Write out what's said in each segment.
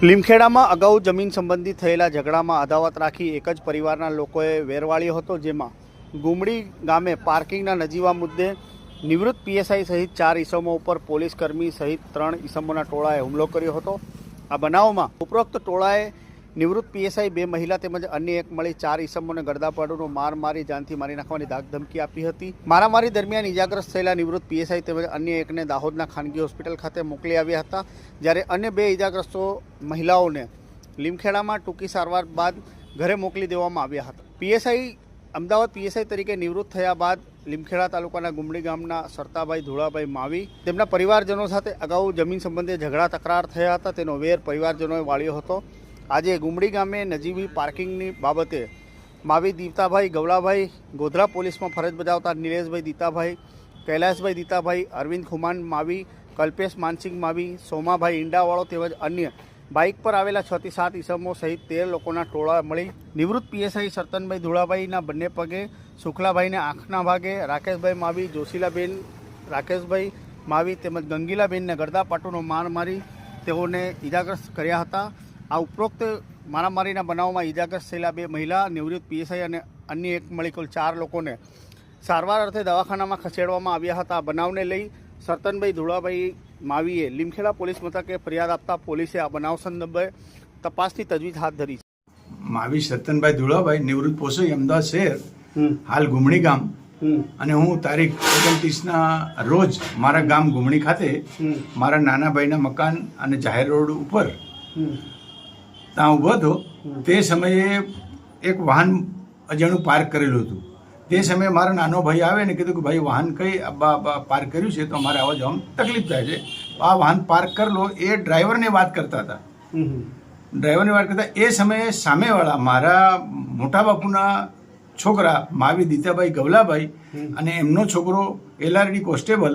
લીમખેડામાં અગાઉ જમીન સંબંધી થયેલા ઝઘડામાં અદાવત રાખી એક જ પરિવારના લોકોએ વેરવાળ્યો હતો, જેમાં ગુમડી ગામે પાર્કિંગના નજીવા મુદ્દે નિવૃત્ત પીએસઆઈ સહિત 4 ઈસમો ઉપર પોલીસ કર્મી સહિત 3 ઈસમોના ટોળાએ હુમલો કર્યો હતો। આ બનાવમાં ઉપરોક્ત ટોળાએ નિવૃત્ત પીએસઆઈ 2 મહિલા તેમજ અન્ય એક મળી 4 ઈસમોને ગળદાપાટુનો માર મારી જાનથી મારી નાખવાની ધાક ધમકી આપી હતી। મારામારી દરમિયાન ઇજાગ્રસ્ત થયેલા નિવૃત્ત પીએસઆઈ તેમજ અન્ય એકને દાહોદના ખાનગી હોસ્પિટલ ખાતે મોકલી આવ્યા હતા, જ્યારે અન્ય 2 ઇજાગ્રસ્તો મહિલાઓને લીમખેડામાં ટૂંકી સારવાર બાદ ઘરે મોકલી દેવામાં આવ્યા હતા। પીએસઆઈ અમદાવાદ પીએસઆઈ તરીકે નિવૃત્ત થયા બાદ લીમખેડા તાલુકાના ગુમડી ગામના સરતાભાઈ ધુળાભાઈ માવી તેમના પરિવારજનો સાથે અગાઉ જમીન સંબંધે ઝઘડા તકરાર થયા હતા, તેનો વેર પરિવારજનોએ વાળ્યો હતો। આજે ગુમડી ગામે નજીવી પાર્કિંગની બાબતે માવી દીતાભાઈ ગવલાભાઈ ગોધરા પોલીસમાં ફરજ બજાવતા નિલેશભાઈ દીતાભાઈ, કૈલાસભાઈ દીતાભાઈ, અરવિંદ ખુમાન માવી, કલ્પેશ માનસિંહ માવી, સોમાભાઈ ઈંડાવાળો તેમજ અન્ય બાઇક પર આવેલા 6 થી 7 ઈસમો સહિત 13 લોકોના ટોળા મળી નિવૃત્ત પીએસઆઈ સરતનભાઈ ધુળાભાઈના બંને પગે, શુક્લાભાઈને આંખના ભાગે, રાકેશભાઈ માવી, જોશીલાબેન રાકેશભાઈ માવી તેમજ ગંગીલાબેનને ગળદાપાટુનો માર મારી તેઓને ઈજાગ્રસ્ત કર્યા હતા। આ ઉપરોક્ત મારામારીના બનાવમાં ઈજાગ્રસ્ત થયેલા 2 મહિલા નિવૃત્ત પીએસઆઈ અને અન્ય એક મળી કુલ 4 લોકોને સારવાર અર્થે દવાખાનામાં ખસેડવામાં આવ્યા હતા। આ બનાવને લઈ સરતનભાઈ ધુળાભાઈ માવીએ લીમખેડા પોલીસ મથકે ફરિયાદ આપતા પોલીસે આ બનાવ સંદર્ભે તપાસની તજવીજ હાથ ધરી છે। માવી સરતનભાઈ ધુળાભાઈ નિવૃત્ત પોસઈ અમદાવાદ શહેર, હાલ ગુમડી ગામ, અને હું તારીખ 29ના રોજ મારા ગામ ગુમડી ખાતે મારા નાના ભાઈના મકાન અને જાહેર રોડ ઉપર ત્યાં ઊભો હતો। તે સમયે એક વાહન અજાણ્યું પાર્ક કરેલું હતું। તે સમયે મારો નાનો ભાઈ આવે ને કીધું કે ભાઈ વાહન કઈ પાર્ક કર્યું છે તો અમારે આવવા જવામાં તકલીફ થાય છે। આ વાહન પાર્ક કરેલો એ ડ્રાઈવરને વાત કરતા હતા। ડ્રાઈવરને વાત કરતા એ સમયે સામેવાળા મારા મોટા બાપુના છોકરા માવી દીતાભાઈ ગવલાભાઈ અને એમનો છોકરો LRD કોન્સ્ટેબલ,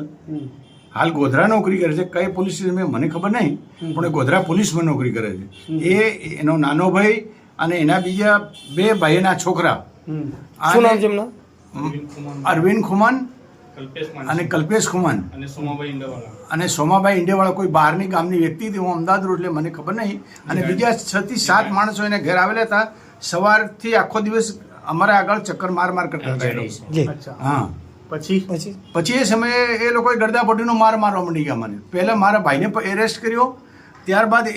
હાલ ગોધરા નોકરી કરે છે, કઈ પોલીસ સ્ટેશન મને ખબર નહીં, પણ એ ગોધરા પોલીસમાં નોકરી કરે છે। એ એનો નાનો ભાઈ અને એના બીજા 2 ભાઈના છોકરા, શું નામ છે એમના? અરવિંદ ખુમાન અને કલ્પેશ ખુમાન અને સોમાભાઈ ઈંડેવાળા કોઈ બહારની ગામની વ્યક્તિ હતી, હું અમદાવાદ રોડ એટલે મને ખબર નહીં, અને બીજા 6 થી 7 માણસો એને ઘેર આવેલા હતા। સવારથી આખો દિવસ અમારા આગળ ચક્કર માર કરતા હતા। હા, પછી એ સમયે એ લોકોએ ગળદાપાટુનો માર મારવા માંડી ગયા મને। પહેલા મારા ભાઈને એરેસ્ટ કર્યો, ત્યારબાદ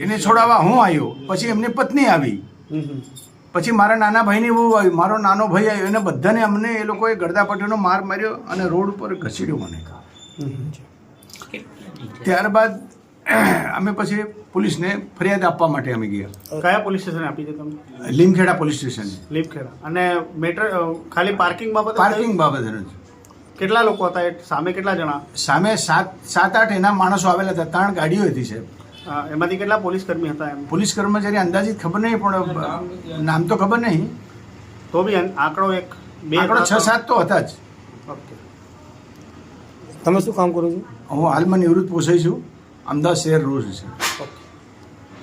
એને છોડાવવા હું આવ્યો, પછી એમની પત્ની આવી, પછી મારા નાના ભાઈની વહુ આવી, મારો નાનો ભાઈ આવ્યો, એને બધાને અમને એ લોકોએ ગળદાપાટુનો માર માર્યો અને રોડ ઉપર ઘસીડ્યો મને। ત્યારબાદ અમે પછી પોલીસને ફરિયાદ આપવા માટે અમે ગયા। કયા પોલીસ સ્ટેશન આપી છે તમે? Limkheda police station. લીમખેડા। અને મેટર ખાલી પાર્કિંગ બાબતે? પાર્કિંગ બાબતે। કેટલા લોકો હતા? સામે કેટલા જણા? સામે 7-8 એના માણસો આવેલા હતા, 3 ગાડીઓ હતી સાહેબ। એમાંથી કેટલા પોલીસ કર્મી હતા? પોલીસ કર્મચારી અંદાજિત ખબર નહીં, પણ નામ તો ખબર નહીં, તો બી આંકડો 6-7 તો હતા જ। ઓકે, તમે શું કામ કરો છો? હું હાલમાં નિવૃત્ત પોસાઈ છું, અમદાવાદ શહેર રોજ છે। ઓકે।